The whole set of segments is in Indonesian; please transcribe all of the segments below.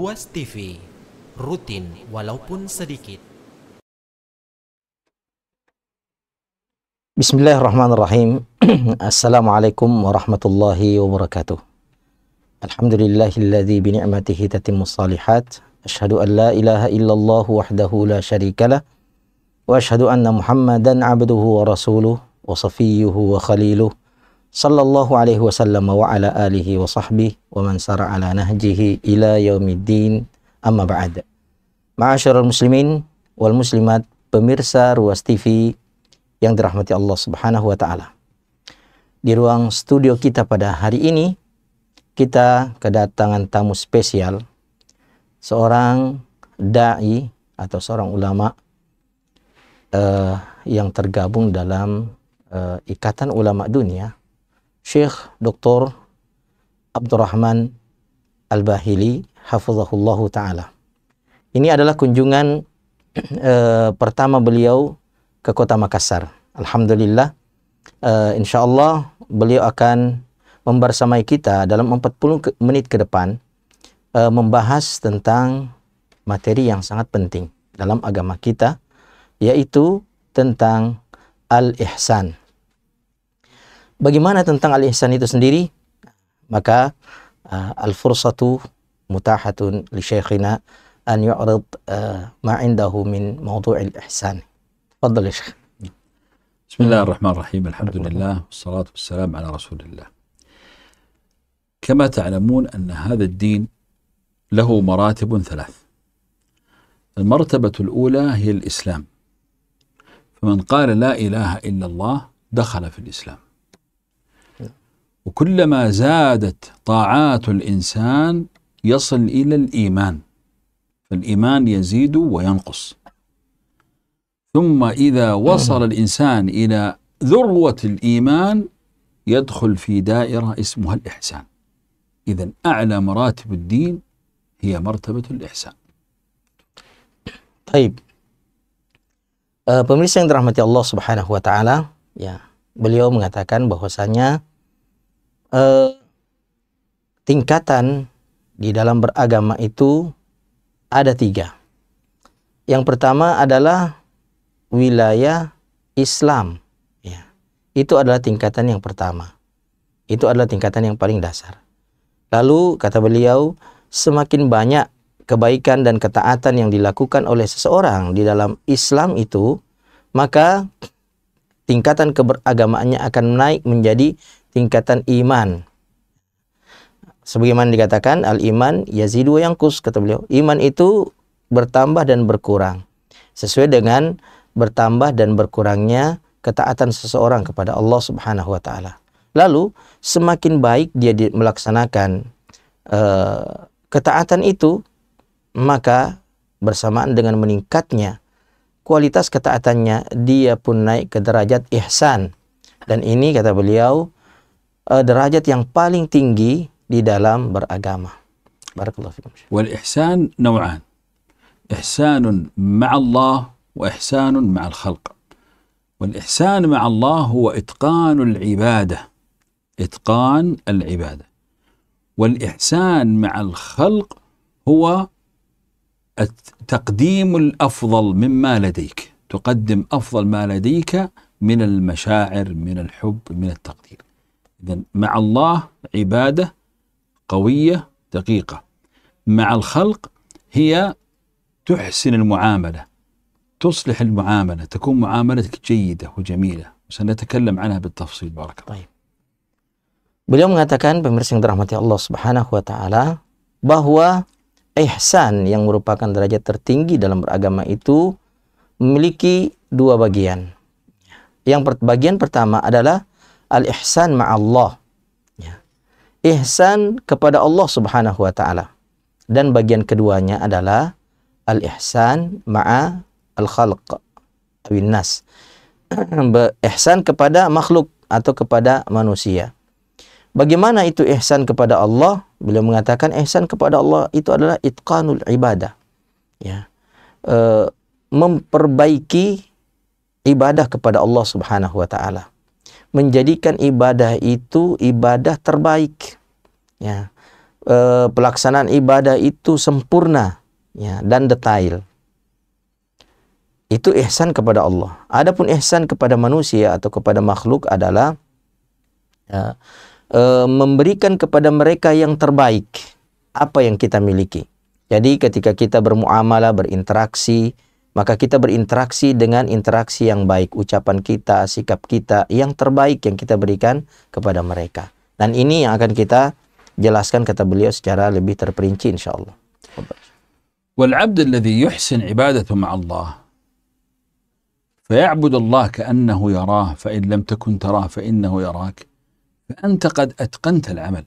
Ruas TV, rutin walaupun sedikit. Bismillahirrahmanirrahim. Assalamualaikum warahmatullahi wabarakatuh. Alhamdulillahilladzi bi ni'matihi tatimmus shalihat. Asyhadu an la ilaha illallah wahdahu la syarikalah wa asyhadu anna Muhammadan abduhu wa rasuluh wa safiyyuhu wa khaliluh sallallahu alaihi wasallam wa ala alihi wa sahbihi wa man sara ala nahjihi ila yaumiddin, amma ba'd. Ma'asyiral muslimin wal muslimat, pemirsa Ruas TV yang dirahmati Allah Subhanahu wa taala. Di ruang studio kita pada hari ini, kita kedatangan tamu spesial, seorang dai atau seorang ulama yang tergabung dalam Ikatan Ulama Dunia, Syekh Dr. Abdurrahman Al-Bahili hafizahullahu ta'ala. Ini adalah kunjungan pertama beliau ke kota Makassar. Alhamdulillah, insyaallah beliau akan membersamai kita dalam 40 menit ke depan, membahas tentang materi yang sangat penting dalam agama kita, yaitu tentang al-ihsan. Bagaimana tentang al-ihsan itu sendiri? Maka al-fursatu mutahatun li syekhina an yu'rid ma indahu min mawdu'il ihsan. Tafadhal ya Syekh. Bismillahirrahmanirrahim. Alhamdulillah wassalatu wassalamu ala Rasulillah. كما تعلمون أن هذا الدين له مراتب ثلاث. المرتبة الأولى هي الإسلام، فمن قال لا إله إلا الله دخل في الإسلام. وكلما زادت طاعات الإنسان يصل إلى الإيمان، فالإيمان يزيد وينقص، ثم إذا وصل الإنسان إلى ذروة الإيمان يدخل في دائرة اسمها الإحسان. إذن أعلى مراتب الدين هي مرتبة الإحسان. Baik. Pemirsa yang dirahmati Allah Subhanahu wa taala, ya, beliau mengatakan bahwasanya tingkatan di dalam beragama itu ada 3. Yang pertama adalah wilayah Islam, ya. Itu adalah tingkatan yang pertama. Itu adalah tingkatan yang paling dasar. Lalu kata beliau, semakin banyak kebaikan dan ketaatan yang dilakukan oleh seseorang di dalam Islam itu, maka tingkatan keberagamaannya akan naik menjadi tingkatan iman. Sebagaimana dikatakan, al-iman yazidu wa yanqus, kata beliau. Iman itu bertambah dan berkurang sesuai dengan bertambah dan berkurangnya ketaatan seseorang kepada Allah Subhanahu wa taala. Lalu semakin baik dia melaksanakan ketaatan itu, maka bersamaan dengan meningkatnya kualitas ketaatannya, dia pun naik ke derajat ihsan. Dan ini kata beliau derajat yang paling tinggi di dalam beragama. Barakallahu fikum. Wal ihsan naw'an. Ihsanun ma'allah wa ihsanun ma'al khalq. Wal ihsan ma'allah huwa itqanul ibadah. إتقان العبادة. والإحسان مع الخلق هو تقديم الأفضل مما لديك، تقدم أفضل ما لديك من المشاعر، من الحب، من التقدير. إذن مع الله عبادة قوية دقيقة، مع الخلق هي تحسن المعاملة، تصلح المعاملة، تكون معاملتك جيدة وجميلة، وسنتكلم عنها بالتفصيل. بارك الله. Beliau mengatakan, pemirsa yang dirahmati Allah Subhanahu wa taala, bahwa ihsan yang merupakan derajat tertinggi dalam beragama itu memiliki 2 bagian. Yang bagian pertama adalah al-ihsan ma'allah. Ya. Ihsan kepada Allah Subhanahu wa taala. Dan bagian keduanya adalah al-ihsan ma'a al-khalq awin nas. Ihsan kepada makhluk atau kepada manusia. Bagaimana itu ihsan kepada Allah? Beliau mengatakan ihsan kepada Allah itu adalah itqanul ibadah. Ya. Memperbaiki ibadah kepada Allah Subhanahu wa taala. Menjadikan ibadah itu ibadah terbaik. Ya. pelaksanaan ibadah itu sempurna, ya, dan detail. Itu ihsan kepada Allah. Adapun ihsan kepada manusia atau kepada makhluk adalah memberikan kepada mereka yang terbaik apa yang kita miliki. Jadi ketika kita bermuamalah, berinteraksi, maka kita berinteraksi dengan interaksi yang baik, ucapan kita, sikap kita yang terbaik yang kita berikan kepada mereka. Dan ini yang akan kita jelaskan, kata beliau, secara lebih terperinci insyaallah. والعبد الذي يحسن عبادته مع الله فيعبد الله كأنه يراه فإن لم تكن تراه فإنه يراك فأنت قد أتقنت العمل.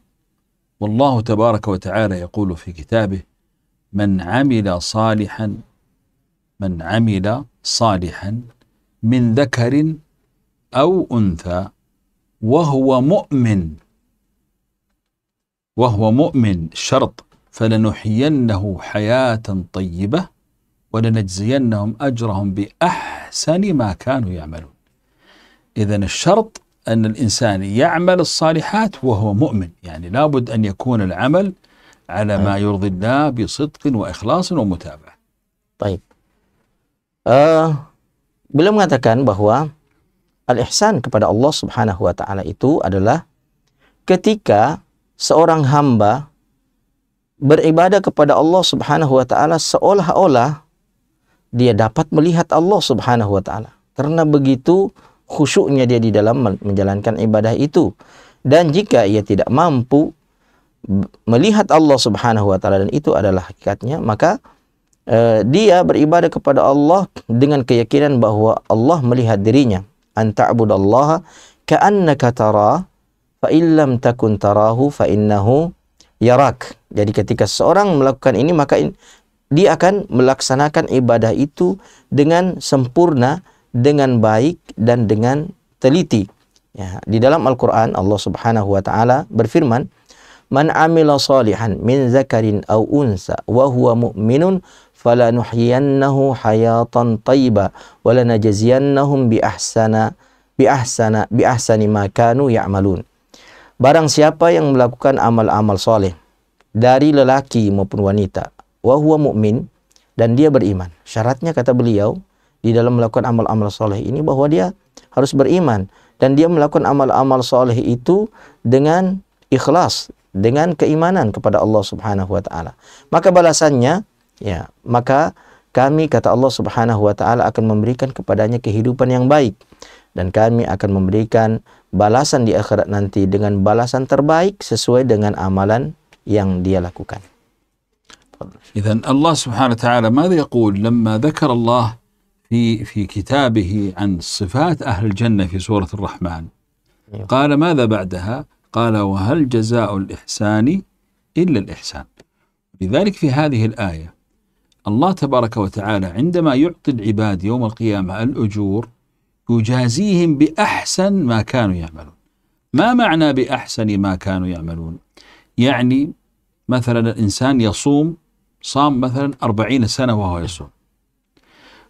والله تبارك وتعالى يقول في كتابه من عمل صالحا من ذكر أو أنثى وهو مؤمن شرط فلنحيينه حياة طيبة ولنجزينهم أجرهم بأحسن ما كانوا يعملون. إذن الشرط أن الإنسان يعمل الصالحات وهو مؤمن، يعني لابد أن يكون العمل على ما يرضي الله بصدق وإخلاص ومتابعة. طيب. Beliau mengatakan bahwa al-ihsan kepada Allah Subhanahu wa taala itu adalah ketika seorang hamba beribadah kepada Allah Subhanahu wa taala seolah-olah dia dapat melihat Allah Subhanahu wa taala. Karena begitu khusyuknya dia di dalam menjalankan ibadah itu. Dan jika ia tidak mampu melihat Allah Subhanahu wa taala, dan itu adalah hakikatnya, maka dia beribadah kepada Allah dengan keyakinan bahwa Allah melihat dirinya. An ta'budallaha ka'annaka tara fa illam takun tarahu fa innahu yarak. Jadi ketika seorang melakukan ini, maka dia akan melaksanakan ibadah itu dengan sempurna, dengan baik, dan dengan teliti. Ya, di dalam Al-Quran Allah Subhanahu wa taala berfirman, "Man 'amila shalihan min zakarin aw unsa wa huwa mu'minun falanuhyiyannahu hayatan thayyibah wa lanajziyannahum bi ahsani ma kanu ya'malun." Barang siapa yang melakukan amal-amal soleh dari lelaki maupun wanita, wa huwa mu'min, dan dia beriman. Syaratnya, kata beliau, di dalam melakukan amal-amal soleh ini bahwa dia harus beriman, dan dia melakukan amal-amal soleh itu dengan ikhlas, dengan keimanan kepada Allah Subhanahu wa taala. Maka balasannya, ya, maka kami, kata Allah Subhanahu wa taala, akan memberikan kepadanya kehidupan yang baik, dan kami akan memberikan balasan di akhirat nanti dengan balasan terbaik sesuai dengan amalan yang dia lakukan. إذن الله سبحانه وتعالى ماذا يقول لما ذكر الله في كتابه عن صفات أهل الجنة في سورة الرحمن؟ قال ماذا بعدها؟ قال وهل جزاء الإحسان إلا الإحسان. لذلك في هذه الآية الله تبارك وتعالى عندما يعطي العباد يوم القيامة الأجور يجازيهم بأحسن ما كانوا يعملون. ما معنى بأحسن ما كانوا يعملون؟ يعني مثلا الإنسان صام مثلا 40 سنة وهو يصوم،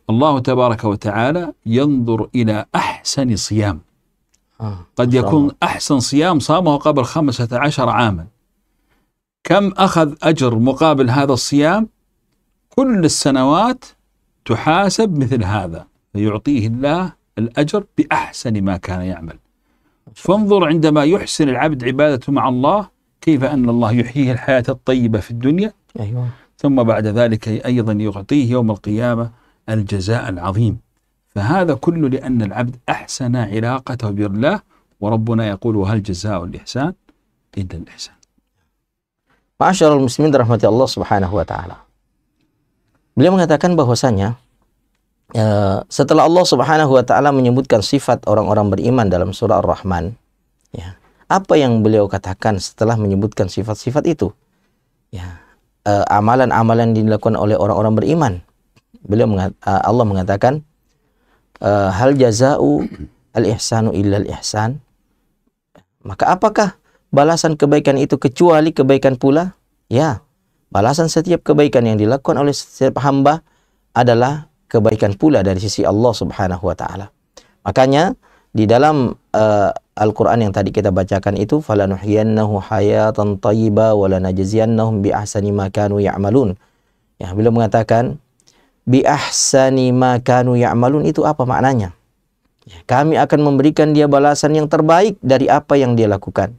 الله تبارك وتعالى ينظر إلى أحسن صيام. قد يكون أحسن صيام صامه قبل 15 عاما، كم أخذ أجر مقابل هذا الصيام؟ كل السنوات تحاسب مثل هذا، فيعطيه الله الأجر بأحسن ما كان يعمل. فانظر عندما يحسن العبد عبادته مع الله كيف أن الله يحييه الحياة الطيبة في الدنيا، ثم بعد ذلك أيضا يعطيه يوم القيامة الجزاء العظيم. فهذا كله لأن العبد أحسن علاقته بالله، وربنا يقول وهل جزاء الإحسان إلا الإحسان. Ma'asyiral muslimin rahmati Allah Subhanahu wa taala. Beliau mengatakan bahwasanya setelah Allah Subhanahu wa taala menyebutkan sifat orang-orang beriman dalam surah Ar-Rahman, ya, apa yang beliau katakan setelah menyebutkan sifat-sifat itu? Ya, amalan-amalan yang dilakukan oleh orang-orang beriman. Allah mengatakan, hal jaza'u al-ihsanu illa al-ihsan. Maka apakah balasan kebaikan itu kecuali kebaikan pula? Ya, balasan setiap kebaikan yang dilakukan oleh setiap hamba adalah kebaikan pula dari sisi Allah Subhanahu wa taala. Makanya di dalam Al-Quran yang tadi kita bacakan itu, falanuhyiyannahu hayatan thayyibah wa lanajziyannahum bi ahsani ma kanu ya'malun. Ya, beliau mengatakan bi ahsani ma kanu ya'malun itu apa maknanya? Ya, kami akan memberikan dia balasan yang terbaik dari apa yang dia lakukan.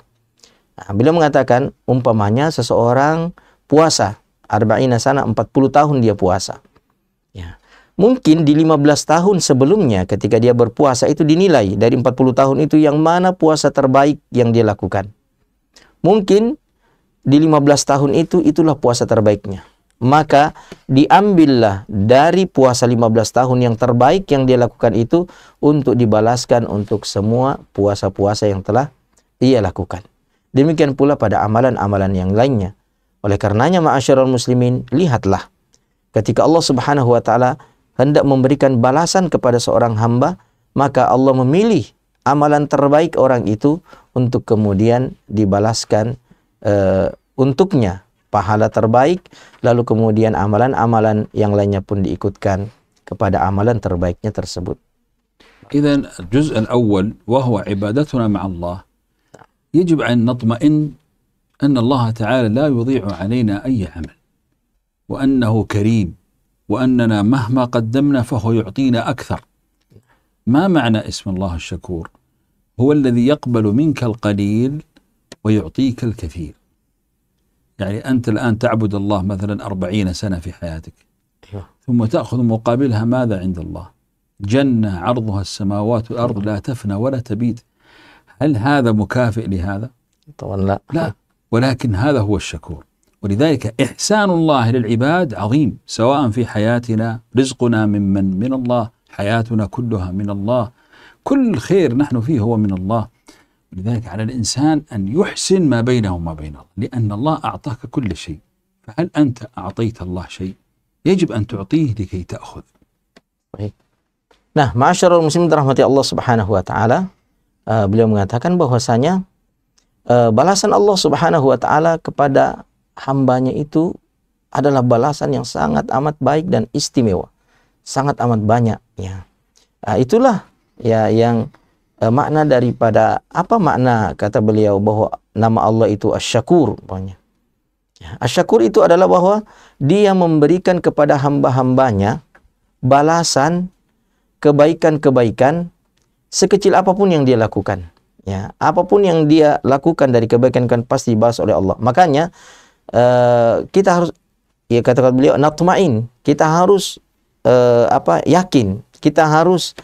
Nah, beliau mengatakan umpamanya seseorang puasa arba'ina sana, 40 tahun dia puasa. Ya. Mungkin di 15 tahun sebelumnya ketika dia berpuasa itu dinilai dari 40 tahun itu yang mana puasa terbaik yang dia lakukan. Mungkin di 15 tahun itu itulah puasa terbaiknya. Maka diambillah dari puasa 15 tahun yang terbaik yang dia lakukan itu untuk dibalaskan untuk semua puasa-puasa yang telah ia lakukan. Demikian pula pada amalan-amalan yang lainnya. Oleh karenanya ma'asyiral muslimin, lihatlah ketika Allah Subhanahu wa taala hendak memberikan balasan kepada seorang hamba, maka Allah memilih amalan terbaik orang itu untuk kemudian dibalaskan untuknya pahala terbaik, lalu kemudian amalan-amalan yang lainnya pun diikutkan kepada amalan terbaiknya tersebut. إذن الجزء الأول وهو عبادتنا مع الله يجب أن نطمئن أن الله تعالى لا يضيع علينا أي عمل، وأنه كريم، وأننا مهما قدمنا فهو يعطينا أكثر. ما معنى اسم الله الشكور؟ هو الذي يقبل منك القليل ويعطيك الكثير. يعني أنت الآن تعبد الله مثلا 40 سنة في حياتك، ثم تأخذ مقابلها ماذا عند الله؟ جنة عرضها السماوات والأرض لا تفنى ولا تبيد. هل هذا مكافئ لهذا؟ طبعا لا، ولكن هذا هو الشكور. ولذلك إحسان الله للعباد عظيم، سواء في حياتنا، رزقنا من الله، حياتنا كلها من الله، كل خير نحن فيه هو من الله. لذلك على الإنسان أن يحسن ما بينه وما بين الله، لأن الله أعطاك كل شيء، فهل أنت أعطيت الله شيء؟ يجب أن تعطيه لكي تأخذ. Nah, ma'asyiral muslimin rahmati Allah Subhanahu wa taala, beliau mengatakan bahwasanya balasan Allah Subhanahu wa taala kepada hambanya itu adalah balasan yang sangat amat baik dan istimewa, sangat amat banyak ya. Itulah ya yang makna daripada apa makna kata beliau bahwa nama Allah itu Asy-Syakur pokoknya. Ya, Asy-Syakur itu adalah bahwa dia memberikan kepada hamba-hambanya balasan kebaikan-kebaikan sekecil apapun yang dia lakukan. Ya, apapun yang dia lakukan dari kebaikan kan pasti dibalas oleh Allah. Makanya kita harus, ya kata beliau, natma'in. Kita harus yakin. Kita harus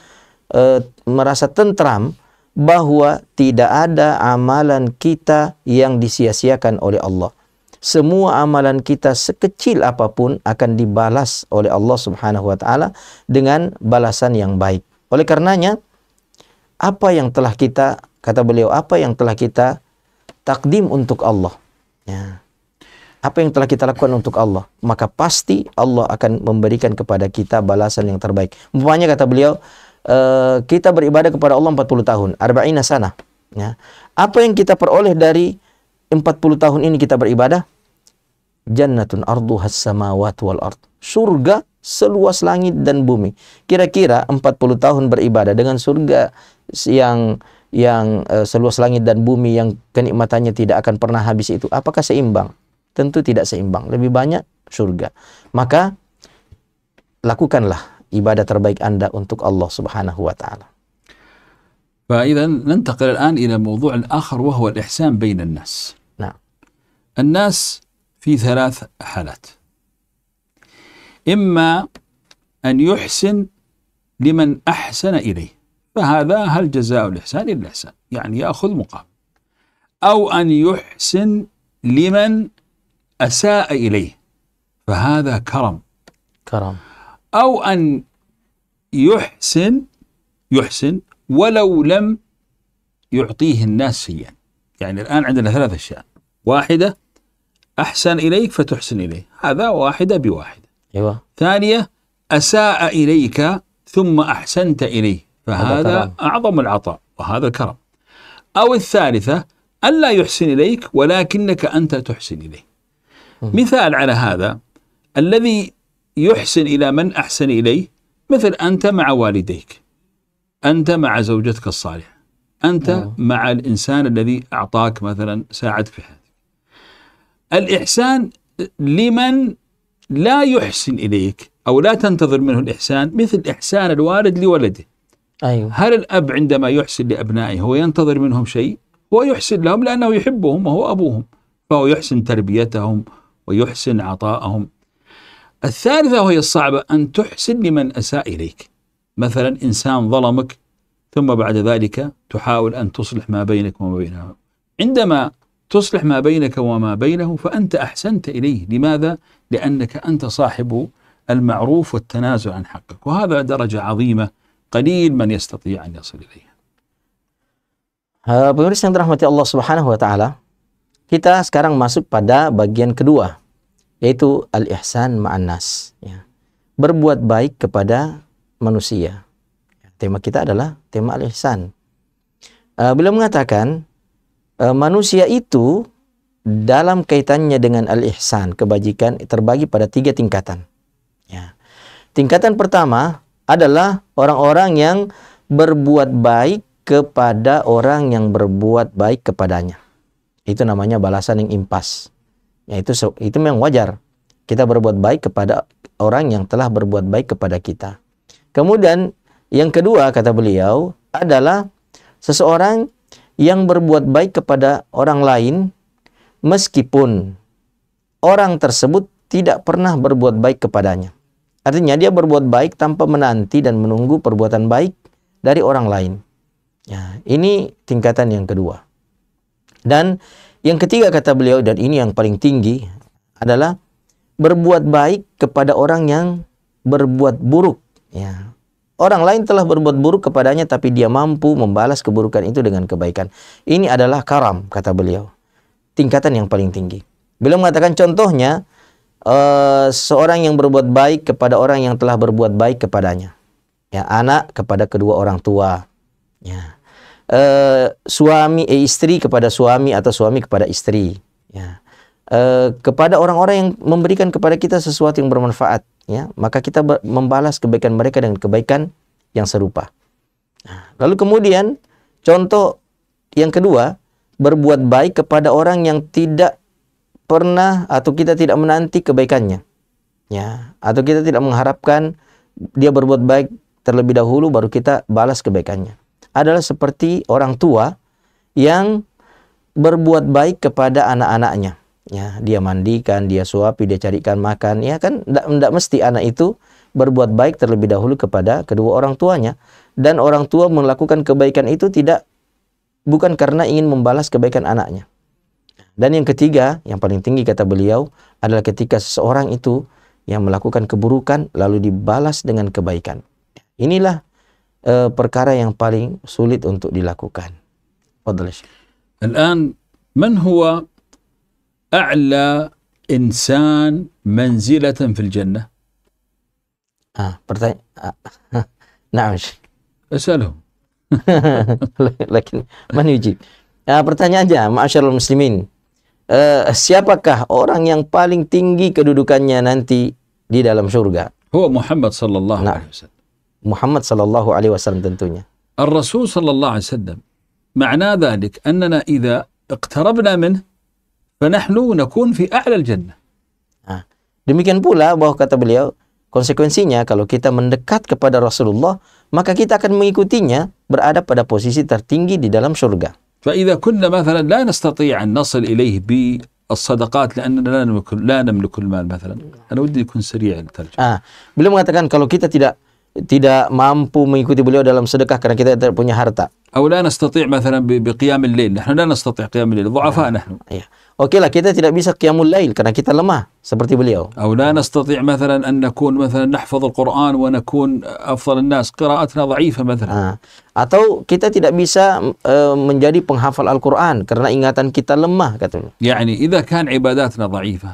merasa tentram bahwa tidak ada amalan kita yang disia-siakan oleh Allah. Semua amalan kita sekecil apapun akan dibalas oleh Allah Subhanahu wa taala dengan balasan yang baik. Oleh karenanya, apa yang telah kita, kata beliau, apa yang telah kita takdim untuk Allah, ya, apa yang telah kita lakukan untuk Allah, maka pasti Allah akan memberikan kepada kita balasan yang terbaik. Umpamanya kata beliau, kita beribadah kepada Allah 40 tahun, arba'ina sana. Ya. Apa yang kita peroleh dari 40 tahun ini kita beribadah? Jannatun arduhas samawati wal ard. Surga seluas langit dan bumi. Kira-kira 40 tahun beribadah dengan surga yang seluas langit dan bumi yang kenikmatannya tidak akan pernah habis itu, apakah seimbang? Tentu tidak seimbang. Lebih banyak surga. Maka lakukanlah ibadah terbaik Anda untuk Allah Subhanahu wa taala. فإذا ننتقل الآن إلى موضوع آخر وهو الإحسان بين الناس. نعم. الناس في 3 حالات. إما أن يحسن لمن أحسن إليه، فهذا هل جزاء الإحسان إلا الإحسان، يعني يأخذ مقابل. أو أن يحسن لمن أساء إليه، فهذا كرم. أو أن يحسن ولو لم يعطيه الناس شيئا. يعني الآن عندنا 3 أشياء، واحدة أحسن إليك فتحسن إليه، هذا واحدة بواحدة. أيوة. ثانية أساء إليك ثم أحسنت إليه، فهذا أعظم العطاء وهذا الكرم. أو الثالثة ألا يحسن إليك ولكنك أنت تحسن إليه. مثال على هذا الذي يحسن إلى من أحسن إليه، مثل أنت مع والديك، أنت مع زوجتك الصالحة، أنت مع الإنسان الذي أعطاك مثلا ساعدك في حياتك. الإحسان لمن لا يحسن إليك أو لا تنتظر منه الإحسان، مثل إحسان الوالد لولده. أيوه. هل الأب عندما يحسن لأبنائه هو ينتظر منهم شيء؟ هو يحسن لهم لأنه يحبهم وهو أبوهم، فهو يحسن تربيتهم ويحسن عطاءهم. الثالثة وهي الصعبة، أن تحسن لمن أساء إليك. مثلا إنسان ظلمك ثم بعد ذلك تحاول أن تصلح ما بينك وما بينه. عندما تصلح ما بينك وما بينه فأنت أحسنت إليه. لماذا؟ لأنك أنت صاحب المعروف والتنازل عن حقك، وهذا درجة عظيمة قليل من يستطيع أن يصل إليها. Pemirsa yang dirahmati Allah Subhanahu wa taala, kita sekarang masuk pada bagian kedua, yaitu al-ihsan ma'an nas, ya. Berbuat baik kepada manusia. Tema kita adalah tema al-ihsan. Beliau mengatakan manusia itu dalam kaitannya dengan al-ihsan, kebajikan, terbagi pada 3 tingkatan. Ya. Tingkatan pertama adalah orang-orang yang berbuat baik kepada orang yang berbuat baik kepadanya. Itu namanya balasan yang impas. Ya, itu memang wajar. Kita berbuat baik kepada orang yang telah berbuat baik kepada kita. Kemudian yang kedua kata beliau adalah seseorang yang berbuat baik kepada orang lain meskipun orang tersebut tidak pernah berbuat baik kepadanya. Artinya dia berbuat baik tanpa menanti dan menunggu perbuatan baik dari orang lain. Ya, ini tingkatan yang kedua. Dan yang ketiga kata beliau, dan ini yang paling tinggi, adalah berbuat baik kepada orang yang berbuat buruk. Ya. Orang lain telah berbuat buruk kepadanya, tapi dia mampu membalas keburukan itu dengan kebaikan. Ini adalah karam, kata beliau. Tingkatan yang paling tinggi. Beliau mengatakan contohnya, seorang yang berbuat baik kepada orang yang telah berbuat baik kepadanya. Ya, anak kepada kedua orang tua. Ya. Istri kepada suami atau suami kepada istri. Ya. Kepada orang-orang yang memberikan kepada kita sesuatu yang bermanfaat, ya, maka kita membalas kebaikan mereka dengan kebaikan yang serupa. Nah, lalu kemudian contoh yang kedua, berbuat baik kepada orang yang tidak pernah atau kita tidak menanti kebaikannya, ya, atau kita tidak mengharapkan dia berbuat baik terlebih dahulu baru kita balas kebaikannya. Adalah seperti orang tua yang berbuat baik kepada anak-anaknya. Ya, dia mandikan, dia suapi, dia carikan makan. Ya kan, tidak mesti anak itu berbuat baik terlebih dahulu kepada kedua orang tuanya. Dan orang tua melakukan kebaikan itu bukan karena ingin membalas kebaikan anaknya. Dan yang ketiga, yang paling tinggi kata beliau, adalah ketika seseorang itu yang melakukan keburukan lalu dibalas dengan kebaikan. Inilah perkara yang paling sulit untuk dilakukan. Fadhal Syekh. الآن من هو أعلى إنسان منزلة في الجنة؟ نعم. اسألهم. لكن من يجيب؟ Pertanyaannya, ma'asyarul muslimin, siapakah orang yang paling tinggi kedudukannya nanti di dalam surga? هو محمد صلى الله عليه وسلم. Muhammad sallallahu alaihi wasallam tentunya. الرسول صلى الله عليه وسلم معنى ذلك أننا إذا اقتربنا منه فنحن نكون في أعلى الجنة. Demikian pula bahwa kata beliau, konsekuensinya kalau kita mendekat kepada Rasulullah, maka kita akan mengikutinya berada pada posisi tertinggi di dalam surga. فإذا كنا مثلا لا نستطيع أن نصل إليه بالصدقات لأننا لا نملك المال مثلا. أنا ودي يكون سريع الترجمة. Beliau mengatakan kalau kita tidak mampu mengikuti beliau dalam sedekah karena kita tidak punya harta. أو لا نستطيع مثلا بقيام الليل، نحن لا نستطيع قيام الليل، ضعفاء نحن. Oke lah, kita tidak bisa qiyamul lail karena kita lemah seperti beliau. أو لا نستطيع مثلا أن نكون مثلا نحفظ القرآن ونكون أفضل الناس، قراءتنا ضعيفة مثلا. Atau kita tidak bisa menjadi penghafal Al-Quran karena ingatan kita lemah, katanya. يعني إذا كان عباداتنا ضعيفة،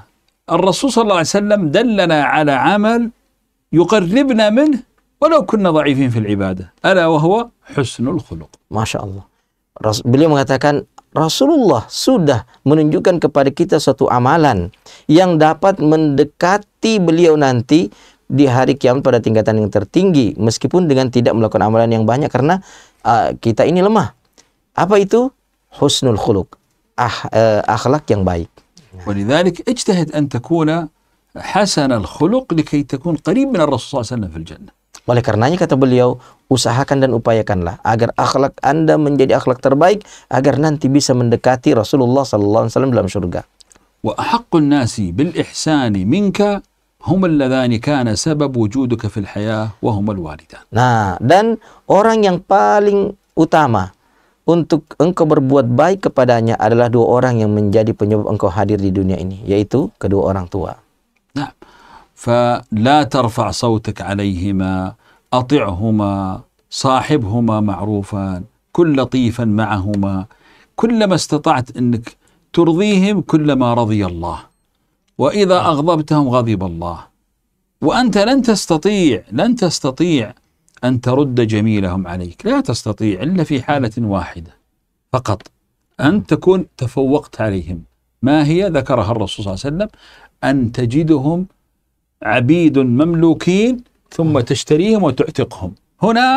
الرسول صلى الله عليه وسلم دلنا على عمل يقربنا منه ولو كنا ضعيفين في العبادة، ألا وهو حسن الخلق. Masya Allah. Beliau mengatakan Rasulullah sudah menunjukkan kepada kita suatu amalan yang dapat mendekati beliau nanti di hari kiamat pada tingkatan yang tertinggi, meskipun dengan tidak melakukan amalan yang banyak karena kita ini lemah. Apa itu? Husnul khuluq, akhlak yang baik. ولذلك اجتهد أن تكون حسن الخلق لكي تكون قريب من الرسول صلى الله عليه وسلم في الجنة. Oleh karenanya kata beliau, usahakan dan upayakanlah agar akhlak Anda menjadi akhlak terbaik agar nanti bisa mendekati Rasulullah sallallahu alaihi wasallam dalam surga. وأحق الناس بالإحسان منك هم اللذان كان سبب وجودك في الحياة وهم الوالدان. Nah, dan orang yang paling utama untuk engkau berbuat baik kepadanya adalah dua orang yang menjadi penyebab engkau hadir di dunia ini, yaitu kedua orang tua. نعم. فلا ترفع صوتك عليهما، أطعهما، صاحبهما معروفا، كن لطيفا معهما، كلما استطعت أنك ترضيهم كلما رضي الله، وإذا أغضبتهم غضب الله، وأنت لن تستطيع أن ترد جميلهم عليك، لا تستطيع إلا في حالة واحدة فقط، أن تكون تفوقت عليهم. ما هي؟ ذكرها الرسول صلى الله عليه وسلم: أن تجدهم عبيد مملوكين ثم تشتريهم وتعتقهم. هنا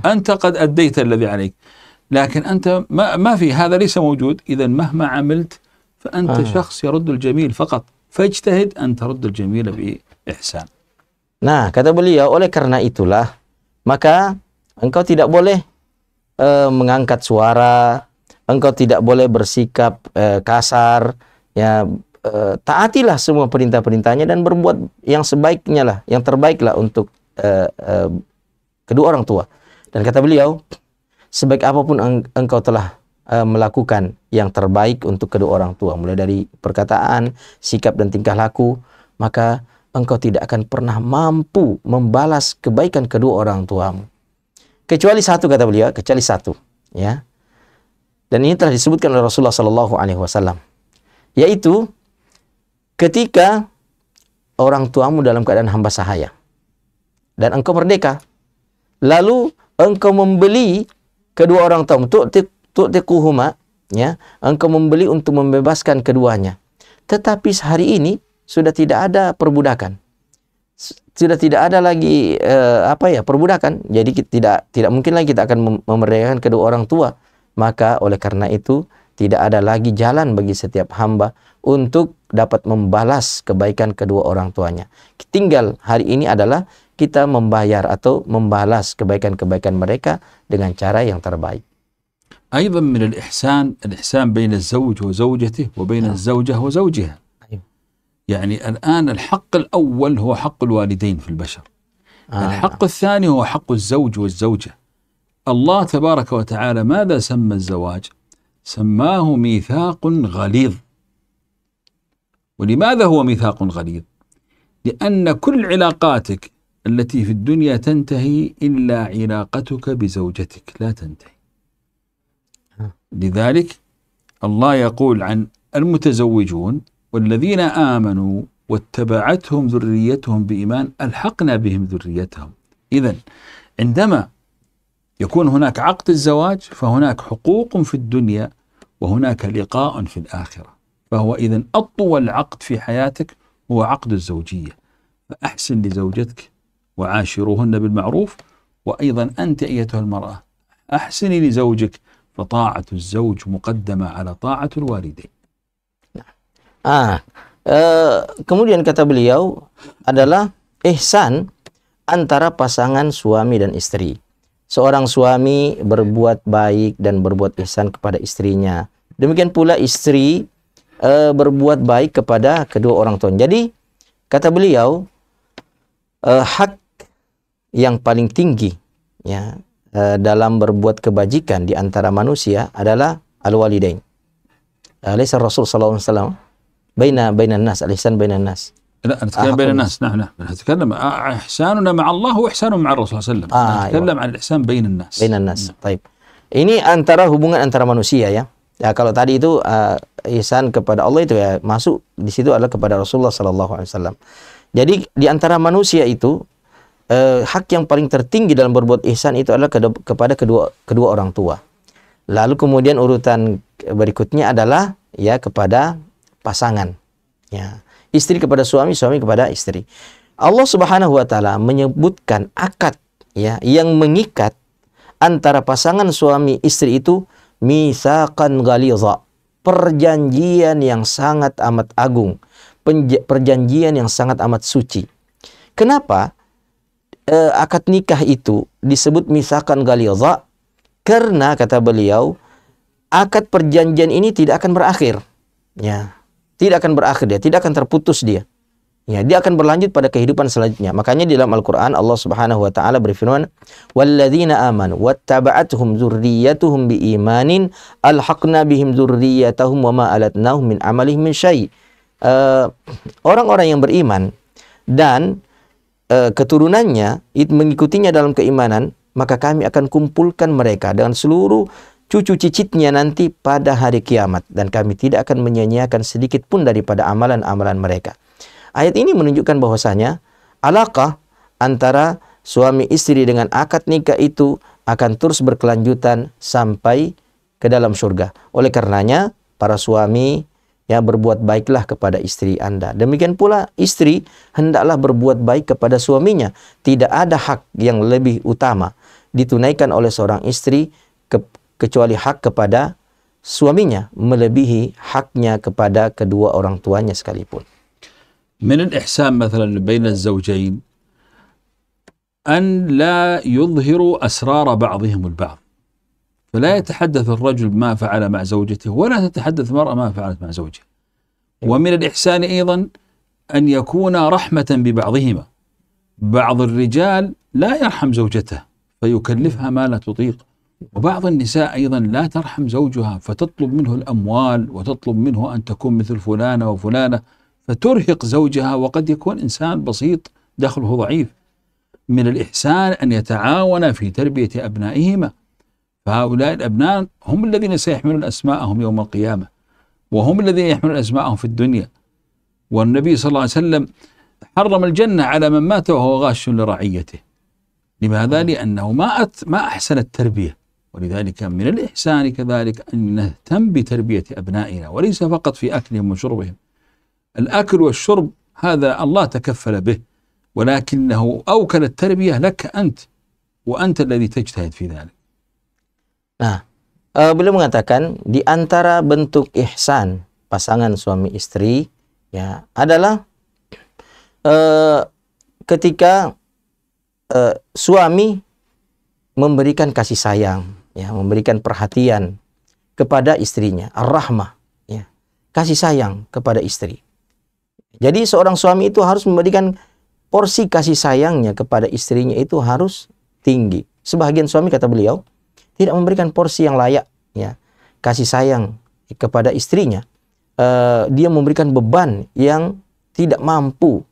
أنت قد أديت الذي عليك، لكن أنت ما في هذا، ليس موجود. إذا مهما عملت فأنت شخص يرد الجميل فقط، فاجتهد أن ترد الجميل بإحسان. Nah, kata beliau, oleh karena itulah maka engkau tidak boleh mengangkat suara, engkau tidak boleh bersikap kasar, ya. Taatilah semua perintah-perintahnya dan berbuat yang sebaiknya lah, yang terbaiklah untuk kedua orang tua. Dan kata beliau, sebaik apapun engkau telah melakukan yang terbaik untuk kedua orang tua, mulai dari perkataan, sikap dan tingkah laku, maka engkau tidak akan pernah mampu membalas kebaikan kedua orang tuamu. Kecuali satu, kata beliau, kecuali satu, ya. Dan ini telah disebutkan oleh Rasulullah sallallahu alaihi wasallam, yaitu ketika orang tuamu dalam keadaan hamba sahaya dan engkau merdeka, lalu engkau membeli kedua orang tuamu, tu'tiquhuma, ya, engkau membeli untuk membebaskan keduanya. Tetapi sehari ini sudah tidak ada perbudakan, sudah tidak ada lagi perbudakan. Jadi tidak mungkin lagi kita akan memerdekakan kedua orang tua. Maka oleh karena itu tidak ada lagi jalan bagi setiap hamba untuk dapat membalas kebaikan kedua orang tuanya. Tinggal hari ini adalah kita membayar atau membalas kebaikan-kebaikan mereka dengan cara yang terbaik. أيضا من الإحسان بين الزوج وزوجته وبين الزوجة وزوجها. يعني الآن الحق الأول هو حق الوالدين في البشر. الحق الثاني هو حق الزوج والزوجة. الله تبارك وتعالى ماذا سمى الزواج؟ سماه ميثاق غليظ. ولماذا هو ميثاق غليظ؟ لأن كل علاقاتك التي في الدنيا تنتهي إلا علاقتك بزوجتك لا تنتهي. لذلك الله يقول عن المتزوجون: والذين آمنوا واتبعتهم ذريتهم بإيمان ألحقنا بهم ذريتهم. إذن عندما يكون هناك عقد الزواج فهناك حقوق في الدنيا وهناك لقاء في الآخرة، فهو إذن أطول عقد في حياتك هو عقد الزوجية. فأحسن لزوجتك وعاشروهن بالمعروف، وأيضا أنت أيتها المرأة أحسني لزوجك، فطاعة الزوج مقدمة على طاعة الوالدين. Kemudian kata beliau adalah ihsan antara pasangan suami dan istri. Seorang suami berbuat baik dan berbuat ihsan kepada istrinya. Demikian pula istri berbuat baik kepada kedua orang tua. Jadi kata beliau, hak yang paling tinggi, ya, dalam berbuat kebajikan di antara manusia adalah al-walidain. Alaysa Rasul sallallahu alaihi wasallam bainan nas, al-ihsan bainan nas. لا نتكلم بين الناس. نحن نتكلم إحساننا مع الله وإحسانه مع الرسول صلى الله عليه وسلم. نتكلم عن الإحسان بين الناس. Bainan nas. Baik. Ini antara hubungan antara manusia, ya. Ya, kalau tadi itu ihsan kepada Allah itu ya masuk di situ adalah kepada Rasulullah sallallahu alaihi wasallam. Jadi di antara manusia itu hak yang paling tertinggi dalam berbuat ihsan itu adalah kepada kedua orang tua. Lalu kemudian urutan berikutnya adalah ya kepada pasangan. Ya. Istri kepada suami, suami kepada istri. Allah Subhanahu wa taala menyebutkan akad, ya, yang mengikat antara pasangan suami istri itu mitsaqan ghalidha, perjanjian yang sangat amat agung, perjanjian yang sangat amat suci. Kenapa akad nikah itu disebut mitsaqan ghalidha? Karena kata beliau, akad perjanjian ini tidak akan berakhir. Ya, tidak akan berakhir dia, tidak akan terputus dia. Ya, dia akan berlanjut pada kehidupan selanjutnya. Makanya di dalam Al-Qur'an Allah Subhanahu wa taala berfirman, "Walladzina amanu wattaba'atuhum dzurriyyatuhum biimanin alhaqna bihim dzurriyyatahum wama alatnahum min amalihim min syai'." Orang-orang yang beriman dan keturunannya itu mengikutinya dalam keimanan, maka kami akan kumpulkan mereka dengan seluruh cucu cicitnya nanti pada hari kiamat, dan kami tidak akan menyia-nyiakan sedikit pun daripada amalan-amalan mereka. Ayat ini menunjukkan bahwasanya alaqah antara suami istri dengan akad nikah itu akan terus berkelanjutan sampai ke dalam surga. Oleh karenanya, para suami ya berbuat baiklah kepada istri Anda. Demikian pula istri hendaklah berbuat baik kepada suaminya. Tidak ada hak yang lebih utama ditunaikan oleh seorang istri kecuali hak kepada suaminya, melebihi haknya kepada kedua orang tuanya sekalipun. من الإحسان مثلا بين الزوجين أن لا يظهروا أسرار بعضهم البعض، فلا يتحدث الرجل ما فعل مع زوجته ولا تتحدث المرأة ما فعلت مع زوجها. ومن الإحسان أيضا أن يكون رحمة ببعضهما. بعض الرجال لا يرحم زوجته فيكلفها ما لا تطيق، وبعض النساء أيضا لا ترحم زوجها فتطلب منه الأموال وتطلب منه أن تكون مثل فلانة وفلانة فترهق زوجها، وقد يكون إنسان بسيط دخله ضعيف. من الإحسان أن يتعاون في تربية أبنائهما، فهؤلاء الأبناء هم الذين سيحملون أسماءهم يوم القيامة، وهم الذين يحملون أسماءهم في الدنيا. والنبي صلى الله عليه وسلم حرم الجنة على من مات وهو غاش لرعيته. لماذا؟ لأنه ما أحسن التربية. ولذلك من الإحسان كذلك أن نهتم بتربية أبنائنا، وليس فقط في أكلهم وشربهم. الأكل والشرب هذا الله تكفل به، ولكنه أوكل التربية لك أنت، وأنت الذي تجتهد في ذلك. Nah, beliau mengatakan di antara bentuk ihsan pasangan suami istri ya adalah ketika suami memberikan kasih sayang, ya, memberikan perhatian kepada istrinya, ar-rahmah, ya, kasih sayang kepada istri. Jadi seorang suami itu harus memberikan porsi kasih sayangnya kepada istrinya itu harus tinggi. Sebahagian suami, kata beliau, tidak memberikan porsi yang layak, ya, kasih sayang kepada istrinya. Dia memberikan beban yang tidak mampu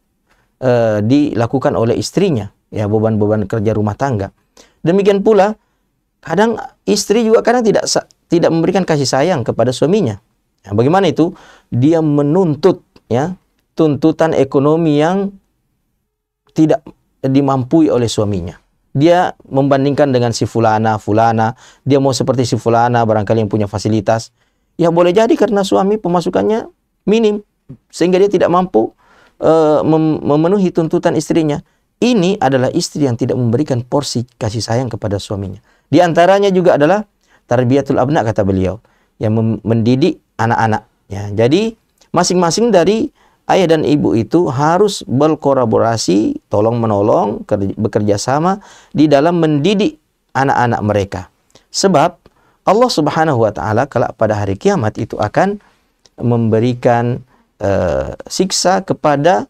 dilakukan oleh istrinya, ya, beban-beban kerja rumah tangga. Demikian pula kadang istri juga kadang tidak memberikan kasih sayang kepada suaminya. Ya, bagaimana itu? Dia menuntut, ya, tuntutan ekonomi yang tidak dimampui oleh suaminya. Dia membandingkan dengan si fulana, dia mau seperti si fulana barangkali yang punya fasilitas. Ya boleh jadi karena suami pemasukannya minim sehingga dia tidak mampu memenuhi tuntutan istrinya. Ini adalah istri yang tidak memberikan porsi kasih sayang kepada suaminya. Di antaranya juga adalah tarbiyatul abna, kata beliau, yang mendidik anak-anak. Ya, jadi masing-masing dari ayah dan ibu itu harus berkolaborasi, tolong-menolong, bekerja sama di dalam mendidik anak-anak mereka. Sebab Allah Subhanahu wa taala kelak pada hari kiamat itu akan memberikan siksa kepada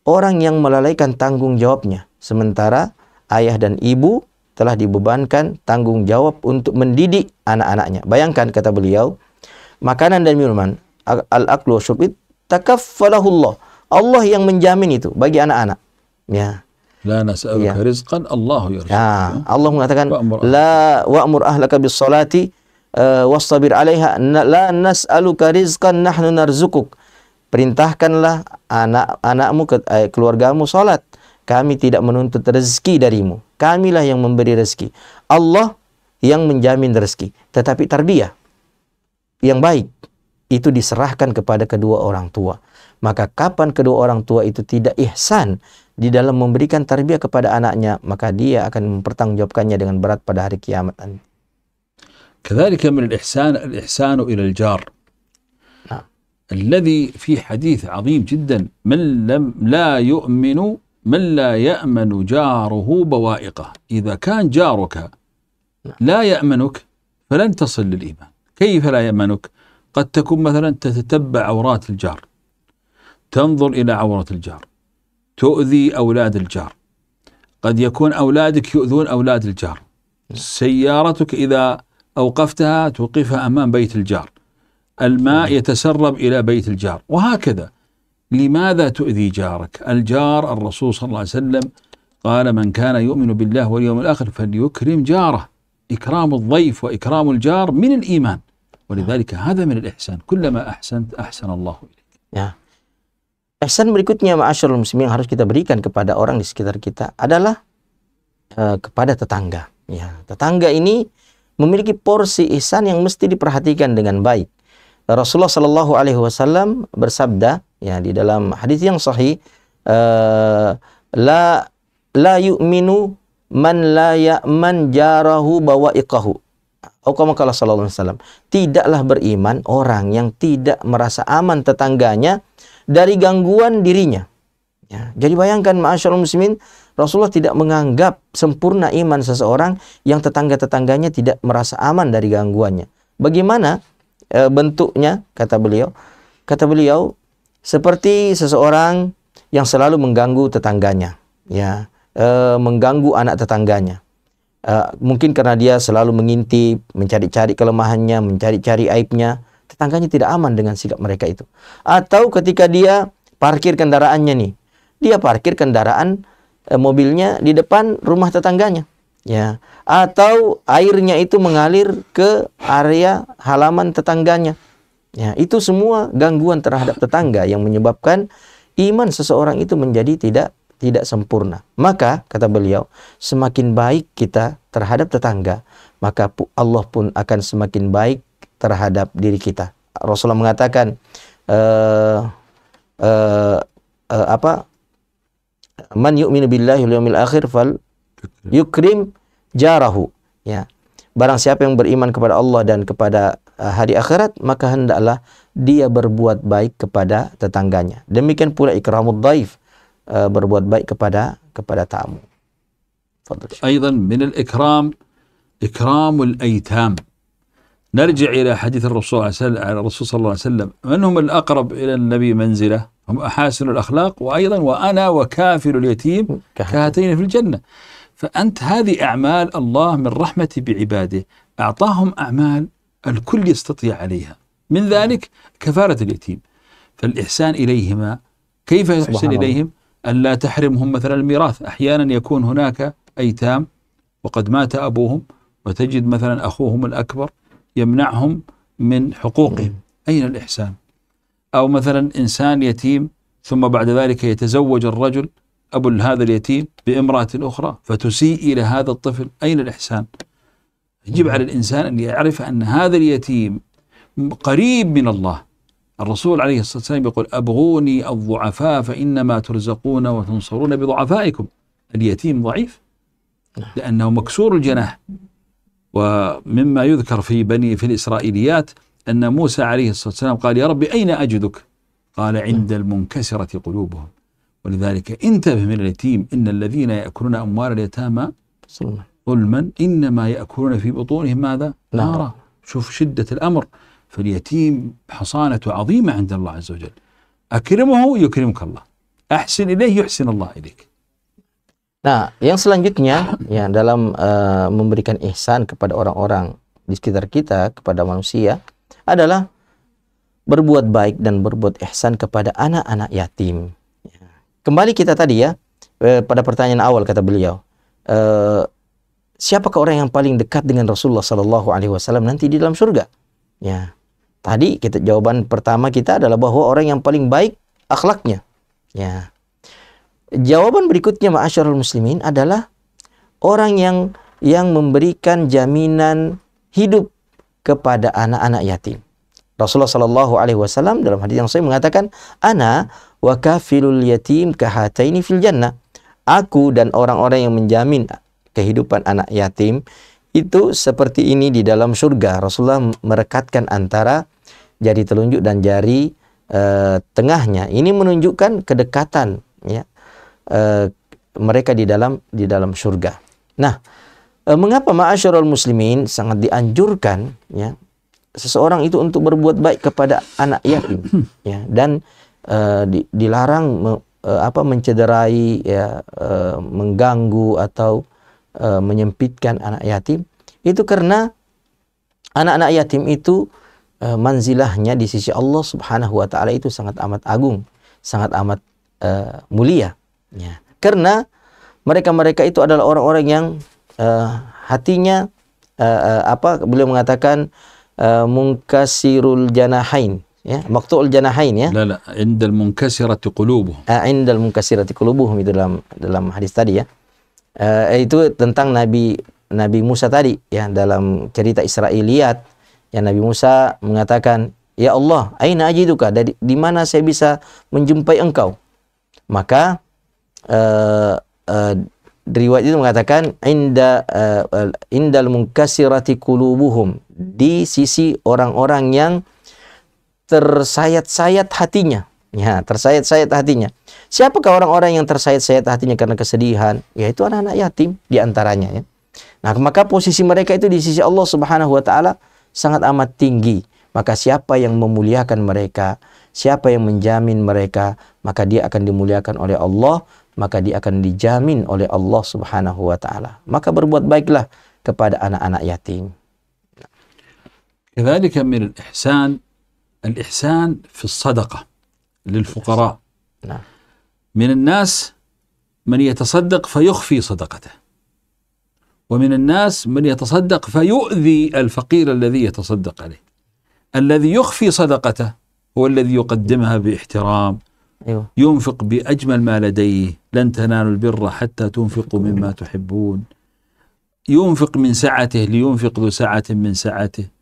orang yang melalaikan tanggung jawabnya, sementara ayah dan ibu telah dibebankan tanggung jawab untuk mendidik anak-anaknya. Bayangkan, kata beliau, makanan dan minuman, al-aklu wa syurb, takaffalahullah, Allah yang menjamin itu bagi anak-anak. Ya. La nas'aluka rizqan, Allahu yarzuqu. Ya, Allah mengatakan la wa'mur ahlaka bis-salati wastabir 'alaiha la nas'aluka rizqan nahnu narzuquk. Perintahkanlah anak-anakmu, keluargamu salat. Kami tidak menuntut rezeki darimu. Kamilah yang memberi rezeki. Allah yang menjamin rezeki. Tetapi tarbiyah yang baik itu diserahkan kepada kedua orang tua. Maka kapan kedua orang tua itu tidak ihsan di dalam memberikan tarbiyah kepada anaknya, maka dia akan mempertanggungjawabkannya dengan berat pada hari kiamat nanti. كذلك من الإحسان إلى الجار. نعم. الذي في حديث عظيم جدا: من لا يأمن جاره بوائقه. إذا كان جارك لا يأمنك فلن تصل للإيمان. كيف لا يأمنك؟ قد تكون مثلا تتتبع عورات الجار، تنظر إلى عورة الجار، تؤذي أولاد الجار، قد يكون أولادك يؤذون أولاد الجار، سيارتك إذا أوقفتها توقفها أمام بيت الجار، الماء يتسرب إلى بيت الجار، وهكذا. لماذا تؤذي جارك؟ الجار، الرسول صلى الله عليه وسلم قال: من كان يؤمن بالله واليوم الآخر فليكرم جاره. إكرام الضيف وإكرام الجار من الإيمان، ولذلك هذا من الإحسان. كلما أحسنت أحسن الله إليك. Ya. Ihsan berikutnya ma'asyiral muslimin yang harus kita berikan kepada orang di sekitar kita adalah kepada tetangga. Ya, tetangga ini memiliki porsi ihsan yang mesti diperhatikan dengan baik. Rasulullah Shallallahu Alaihi Wasallam bersabda, ya, di dalam hadis yang sahih, la yu'minu man la ya'man jarahu bawa'iqahu. Auqamaqala sallallahu alaihi wasallam. Tidaklah beriman orang yang tidak merasa aman tetangganya dari gangguan dirinya. Ya, jadi bayangkan ma'asyiral muslimin, Rasulullah tidak menganggap sempurna iman seseorang yang tetangga-tetangganya tidak merasa aman dari gangguannya. Bagaimana bentuknya? Kata beliau, seperti seseorang yang selalu mengganggu tetangganya, ya, mengganggu anak tetangganya. Mungkin karena dia selalu mengintip, mencari-cari kelemahannya, mencari-cari aibnya. Tetangganya tidak aman dengan sikap mereka itu. Atau ketika dia parkir kendaraannya nih, dia parkir kendaraan mobilnya di depan rumah tetangganya, ya. Atau airnya itu mengalir ke area halaman tetangganya. Ya, itu semua gangguan terhadap tetangga yang menyebabkan iman seseorang itu menjadi tidak sempurna. Maka kata beliau, semakin baik kita terhadap tetangga, maka Allah pun akan semakin baik terhadap diri kita. Rasulullah mengatakan man yu'minu billahi wal yawmil akhir fal yukrim jarahu. Ya. Barang siapa yang beriman kepada Allah dan kepada hari akhirat, maka hendaklah dia berbuat baik kepada tetangganya. Demikian pula ikramud dhaif, berbuat baik kepada tamu. أيضا من الإكرام إكرام الأيتام. نرجع إلى حديث الرسول صلى الله عليه وسلم: من هم الأقرب إلى النبي منزلة؟ هم أحاسن الأخلاق، وأيضا وأنا وكافل اليتيم كهاتين في الجنة. فأنت هذه أعمال الله من رحمته بعباده، أعطاهم أعمال الكل يستطيع عليها، من ذلك كفارة اليتيم. فالإحسان إليهما، كيف يحسن إليهم؟ ألا تحرمهم مثلا الميراث. أحيانا يكون هناك أيتام وقد مات أبوهم، وتجد مثلا أخوهم الأكبر يمنعهم من حقوقهم. أين الإحسان؟ أو مثلا إنسان يتيم ثم بعد ذلك يتزوج الرجل أبو هذا اليتيم بامرأة أخرى فتسيء إلى هذا الطفل. أين الإحسان؟ يجب على الإنسان أن يعرف أن هذا اليتيم قريب من الله. الرسول عليه الصلاة والسلام يقول: أبغوني الضعفاء فإنما ترزقون وتنصرون بضعفائكم. اليتيم ضعيف لأنه مكسور الجناح. ومما يذكر في الإسرائيليات أن موسى عليه الصلاة والسلام قال: يا رب أين أجدك؟ قال: عند المنكسرة قلوبهم. ولذلك انتبه من اليتيم. إن الذين يأكلون أموال اليتامى ظلما إنما يأكلون في بطونهم ماذا؟ نارا. شوف شدة الأمر. فاليتيم حصانة عظيمة عند الله عز وجل. أكرمه يكرمك الله، أحسن إليه يحسن الله إليك. Nah, yang selanjutnya, ya, dalam memberikan ihsan kepada orang-orang di sekitar kita, kepada manusia, adalah berbuat baik dan berbuat ihsan kepada anak-anak yatim. Kembali kita tadi, ya, pada pertanyaan awal kata beliau, siapakah orang yang paling dekat dengan Rasulullah Sallallahu Alaihi Wasallam nanti di dalam surga? Ya, tadi jawaban pertama kita adalah bahwa orang yang paling baik akhlaknya. Ya. Jawaban berikutnya ma'asyiral muslimin adalah orang yang memberikan jaminan hidup kepada anak-anak yatim. Rasulullah Shallallahu Alaihi Wasallam dalam hadis yang sahih mengatakan, ana wa kafilul yatim kahataini fil jannah. Aku dan orang-orang yang menjamin kehidupan anak yatim itu seperti ini di dalam surga. Rasulullah merekatkan antara jari telunjuk dan jari tengahnya. Ini menunjukkan kedekatan ya mereka di dalam surga. Nah, mengapa ma'asyiral muslimin sangat dianjurkan ya seseorang itu untuk berbuat baik kepada anak yatim ya, dan dilarang mencederai ya, mengganggu atau menyempitkan anak yatim. Itu karena anak-anak yatim itu manzilahnya di sisi Allah Subhanahu wa taala itu sangat amat agung, sangat amat mulia ya. Karena mereka itu adalah orang-orang yang hatinya beliau mengatakan munkasirul janahain ya, maqtu'ul janahain ya. La, indal munkasirati qulubuhum. Indal munkasirati qulubuhum itu dalam hadis tadi ya. Itu tentang Nabi Musa tadi ya, dalam cerita Israiliyat ya, Nabi Musa mengatakan, "Ya Allah, aina ajiduka? Di mana saya bisa menjumpai engkau?" Maka riwayat itu mengatakan indal munkasirati qulubuhum, di sisi orang-orang yang tersayat-sayat hatinya. Ya, tersayat-sayat hatinya. Siapakah orang-orang yang tersayat-sayat hatinya karena kesedihan? Yaitu anak-anak yatim di antaranya ya. Nah, maka posisi mereka itu di sisi Allah Subhanahu wa taala sangat amat tinggi. Maka siapa yang memuliakan mereka, siapa yang menjamin mereka, maka dia akan dimuliakan oleh Allah, maka dia akan dijamin oleh Allah Subhanahu wa taala. Maka berbuat baiklah kepada anak-anak yatim. كذلك من الإحسان في الصدقة للفقراء. نعم. من الناس من يتصدق فيخفي صدقته، ومن الناس من يتصدق فيؤذي الفقير الذي يتصدق عليه. الذي يخفي صدقته هو الذي يقدمها باحترام، ينفق بأجمل ما لديه، لن تنالوا البر حتى تنفقوا مما تحبون، ينفق من سعته لينفق ذو سعة من سعته،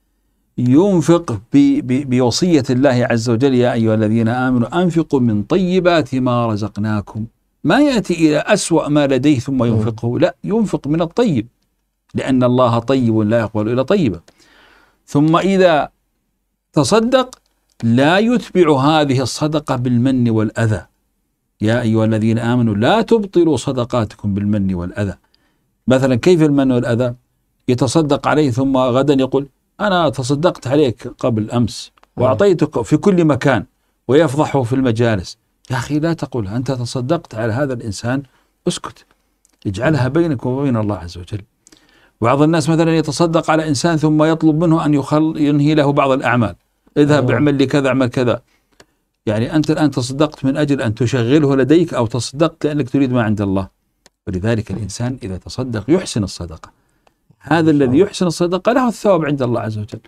ينفق بوصية الله عز وجل: يا أيها الذين آمنوا أنفقوا من طيبات ما رزقناكم. ما يأتي إلى أسوأ ما لديه ثم ينفقه، لا، ينفق من الطيب، لأن الله طيب لا يقبل إلا طيبا. ثم إذا تصدق لا يتبع هذه الصدقة بالمن والأذى. يا أيها الذين آمنوا لا تبطلوا صدقاتكم بالمن والأذى. مثلا كيف المن والأذى؟ يتصدق عليه ثم غدا يقول: أنا تصدقت عليك قبل أمس وأعطيتك في كل مكان، ويفضحه في المجالس. يا أخي لا تقول أنت تصدقت على هذا الإنسان، اسكت، اجعلها بينك وبين الله عز وجل. بعض الناس مثلا يتصدق على إنسان ثم يطلب منه أن ينهي له بعض الأعمال: اذهب اعمل لي كذا، اعمل كذا. يعني أنت الآن تصدقت من أجل أن تشغله لديك، أو تصدقت لأنك تريد ما عند الله. ولذلك الإنسان إذا تصدق يحسن الصدقة. هذا الذي يحسن الصدقة له الثواب عند الله عز وجل.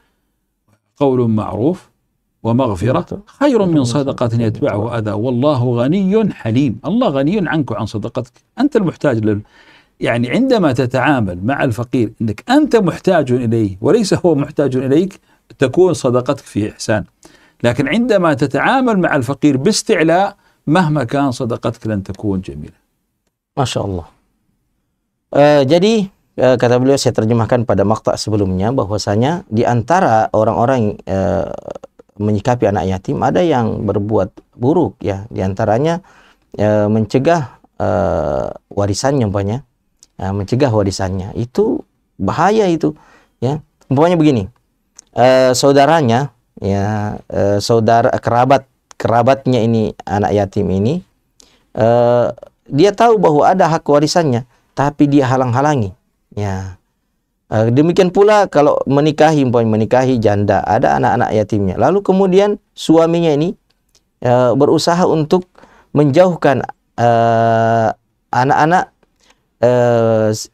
قول معروف ومغفرة خير من صدقة يتبعه أذى، والله غني حليم. الله غني عنك وعن صدقتك، أنت المحتاج يعني عندما تتعامل مع الفقير إنك أنت محتاج إليه وليس هو محتاج إليك، تكون صدقتك في إحسان. لكن عندما تتعامل مع الفقير باستعلاء، مهما كان صدقتك لن تكون جميلة. Masya Allah. Jadi kata beliau, saya terjemahkan pada makta sebelumnya, bahwasanya di antara orang-orang menyikapi anak yatim ada yang berbuat buruk ya, di antaranya mencegah warisannya, umpamanya mencegah warisannya, itu bahaya itu ya. Umpamanya begini, saudaranya ya, saudara kerabatnya ini, anak yatim ini, dia tahu bahwa ada hak warisannya, tapi dia halang-halangi. Ya, demikian pula kalau menikahi janda, ada anak-anak yatimnya, lalu kemudian suaminya ini berusaha untuk menjauhkan anak-anak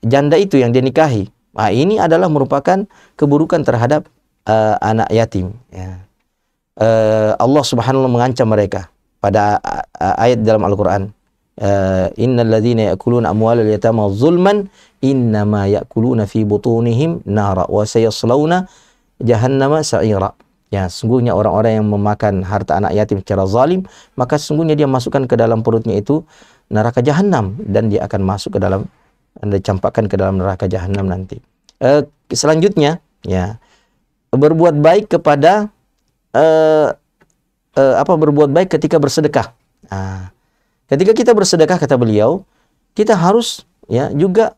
janda itu yang dia nikahi. Nah, ini adalah merupakan keburukan terhadap anak yatim. Ya. Allah Subhanahu wa taala mengancam mereka pada ayat dalam Al-Quran. Innal ladzina ya'kuluna amwalal yatama zulman innama ya'kuluna fi butunihim nara wa sayaslawna jahannama sa'ira. Ya, sungguhnya orang-orang yang memakan harta anak yatim secara zalim, maka sungguhnya dia masukkan ke dalam perutnya itu neraka jahanam, dan dia akan masuk ke dalam, dan dicampakkan ke dalam neraka jahanam nanti. Selanjutnya, ya, berbuat baik kepada berbuat baik ketika bersedekah. Nah, ketika kita bersedekah, kata beliau, kita harus ya juga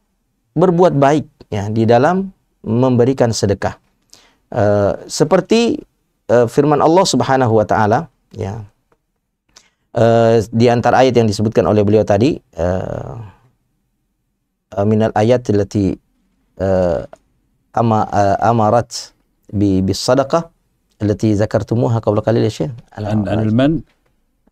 berbuat baik ya di dalam memberikan sedekah. Seperti firman Allah Subhanahu wa taala ya. Di antara ayat yang disebutkan oleh beliau tadi, minal ayat allati amarat bis sadaqah allati zakartumuha qabla qalil ya Syekh. Al-man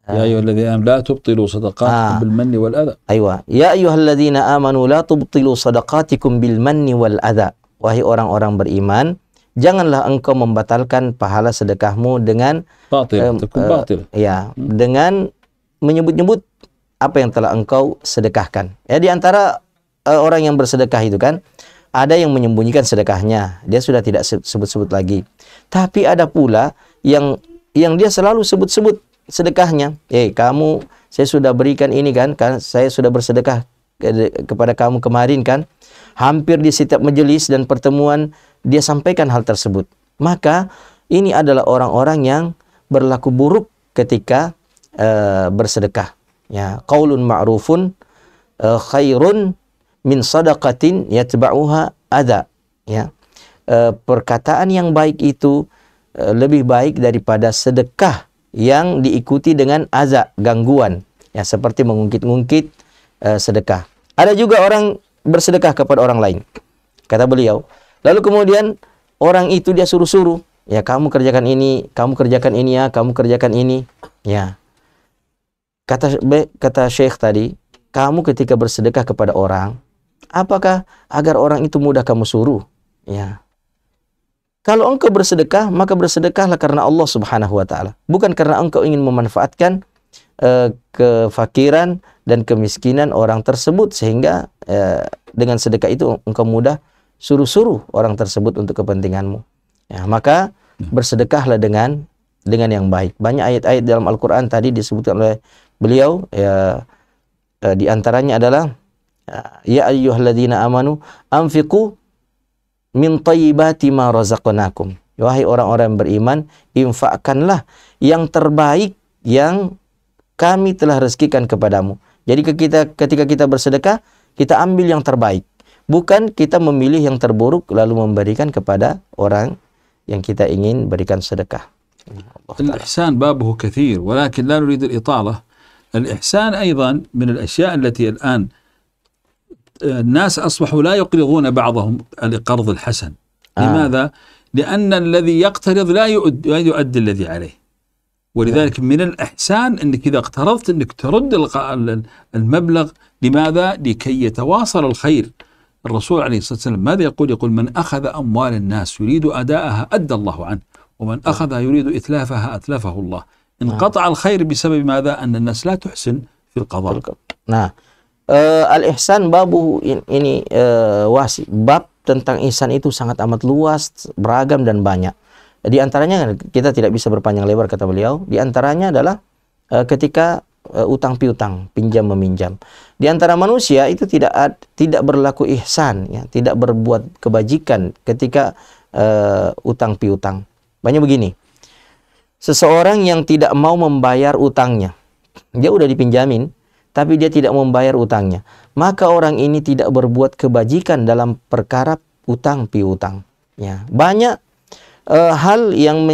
ya ayyuhalladzina amanu la tubtilu sadaqatikum bil manni wal adha. Aywa, ya ayyuhalladzina amanu la tubtilu sadaqatikum bil manni wal adha. Wahai orang-orang beriman, janganlah engkau membatalkan pahala sedekahmu dengan batil, dengan menyebut-nyebut apa yang telah engkau sedekahkan. Ya, di antara orang yang bersedekah itu kan ada yang menyembunyikan sedekahnya, dia sudah tidak sebut-sebut lagi. Tapi ada pula yang dia selalu sebut-sebut sedekahnya. Kamu, saya sudah berikan ini kan saya sudah bersedekah kepada kamu kemarin kan. Hampir di setiap majelis dan pertemuan dia sampaikan hal tersebut. Maka ini adalah orang-orang yang berlaku buruk ketika bersedekah. Ya, qaulun ma'rufun khairun min sadaqatin yatba'uha adha. Ya, perkataan yang baik itu lebih baik daripada sedekah yang diikuti dengan adha, gangguan. Ya, seperti mengungkit-ungkit sedekah. Ada juga orang bersedekah kepada orang lain, kata beliau. Lalu kemudian orang itu dia suruh-suruh, ya kamu kerjakan ini, kamu kerjakan ini ya, kamu kerjakan ini. Ya, kata Syekh tadi, kamu ketika bersedekah kepada orang, apakah agar orang itu mudah kamu suruh? Ya, kalau engkau bersedekah, maka bersedekahlah karena Allah Subhanahu wa taala, bukan karena engkau ingin memanfaatkan kefakiran dan kemiskinan orang tersebut, sehingga dengan sedekah itu engkau mudah suruh-suruh orang tersebut untuk kepentinganmu. Ya, maka bersedekahlah dengan yang baik. Banyak ayat-ayat dalam Al-Quran tadi disebutkan oleh beliau, ya, di antaranya adalah ya ayyuhalladzina amanu anfiqu min thayyibati ma razaqnakum. Wahai orang-orang yang beriman, infakkanlah yang terbaik yang kami telah rezekikan kepadamu. Jadi ketika kita bersedekah, kita ambil yang terbaik. Bukan kita memilih yang terburuk lalu memberikan kepada orang yang kita ingin berikan sedekah. الإحسان بابه كثير ولكن لا نريد الإطالة. الإحسان أيضا من الأشياء التي الآن الناس أصبحوا لا يقرضون بعضهم القرض الحسن. لماذا؟ لأن الذي يقترض لا يؤدي الذي عليه. ولذلك من الإحسان أنك إذا اقترضت أنك ترد المبلغ. لماذا؟ لكي يتواصل الخير. الرسول عليه الصلاة والسلام ماذا يقول؟ يقول من أخذ أموال الناس يريد أداءها أدى الله عنه، ومن أخذها يريد إتلافها أتلفه الله. انقطع الخير بسبب ماذا؟ أن الناس لا تحسن في القضاء. Nah, al-ihsan babu ini wasi. Bab tentang ihsan itu sangat amat luas, beragam dan banyak. Di antaranya kita tidak bisa berpanjang lebar, kata beliau. Di antaranya adalah ketika utang piutang, pinjam meminjam. Di antara manusia itu tidak berlaku ihsan, ya, tidak berbuat kebajikan ketika utang piutang. Banyak begini. Seseorang yang tidak mau membayar utangnya, dia udah dipinjamin, tapi dia tidak membayar utangnya, maka orang ini tidak berbuat kebajikan dalam perkara utang piutang. Ya, banyak hal yang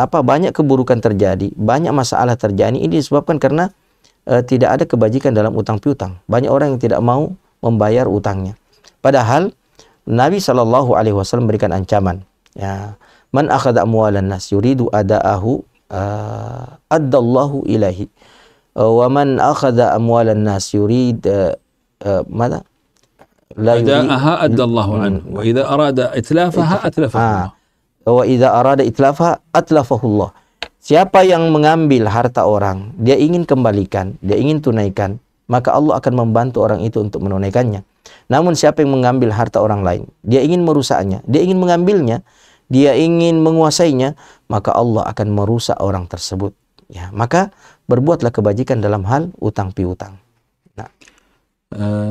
banyak keburukan terjadi, banyak masalah terjadi. Ini disebabkan karena tidak ada kebajikan dalam utang piutang. Banyak orang yang tidak mau membayar utangnya. Padahal Nabi SAW memberikan ancaman. Ya, man akhadha amwalan nas yuridu ada'ahu addallahu ilahi. Wa man akhadha amwalan nas yurid ماذا؟ لا أداءها أدى الله عنه وإذا أراد إتلافها أتلفه الله. Wa idza arada itlafa atlafahullah. Siapa yang mengambil harta orang, dia ingin kembalikan, dia ingin tunaikan, maka Allah akan membantu orang itu untuk menunaikannya. Namun siapa yang mengambil harta orang lain, dia ingin merusaknya, dia ingin mengambilnya, dia ingin menguasainya, maka Allah akan merusak orang tersebut. Ya, maka berbuatlah kebajikan dalam hal utang piutang. Nah,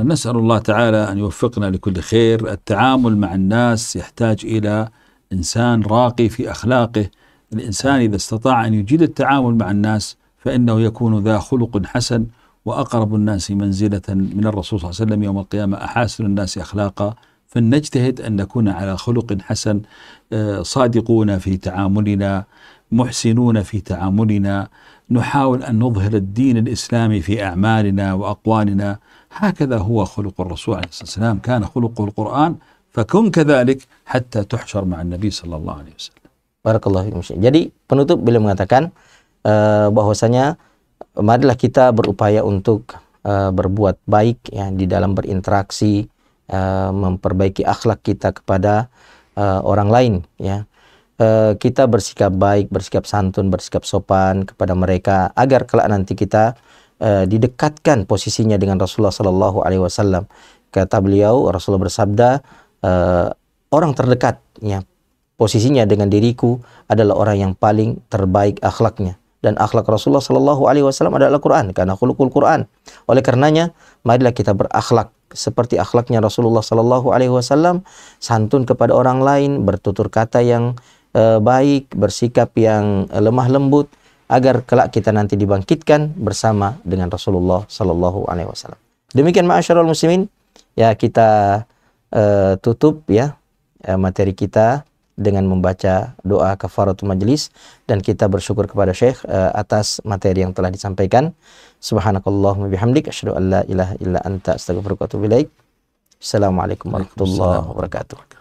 نسأل الله تعالى أن يوفقنا لكل خير. التعامل مع الناس يحتاج إلى إنسان راقي في أخلاقه. الإنسان إذا استطاع أن يجيد التعامل مع الناس فإنه يكون ذا خلق حسن، وأقرب الناس منزلة من الرسول صلى الله عليه وسلم يوم القيامة أحاسن الناس أخلاقا. فلنجتهد أن نكون على خلق حسن، صادقون في تعاملنا، محسنون في تعاملنا، نحاول أن نظهر الدين الإسلامي في أعمالنا وأقوالنا. هكذا هو خلق الرسول عليه الصلاة والسلام، كان خلقه القرآن، فكن كذلك حتى تحشر مع النبي صلى الله عليه وسلم. Barakallahu fiikum. Jadi penutup beliau mengatakan bahwasanya marilah kita berupaya untuk berbuat baik ya di dalam berinteraksi, memperbaiki akhlak kita kepada orang lain ya. Kita bersikap baik, bersikap santun, bersikap sopan kepada mereka agar kelak nanti kita didekatkan posisinya dengan Rasulullah Sallallahu Alaihi Wasallam. Kata beliau, Rasulullah bersabda, orang terdekat ya posisinya dengan diriku adalah orang yang paling terbaik akhlaknya, dan akhlak Rasulullah Sallallahu Alaihi Wasallam adalah Quran, karena khuluqul Quran. Oleh karenanya marilah kita berakhlak seperti akhlaknya Rasulullah Sallallahu Alaihi Wasallam, santun kepada orang lain, bertutur kata yang baik, bersikap yang lemah lembut, agar kelak kita nanti dibangkitkan bersama dengan Rasulullah Sallallahu Alaihi Wasallam. Demikian ma'asyiral muslimin, ya kita tutup ya materi kita dengan membaca doa kafaratul majlis, dan kita bersyukur kepada Syekh atas materi yang telah disampaikan. Subhanakallahumma bihamdik asyhadu an la ilaha illa anta astaghfiruka wa atubu ilaik. Assalamualaikum warahmatullahi wabarakatuh.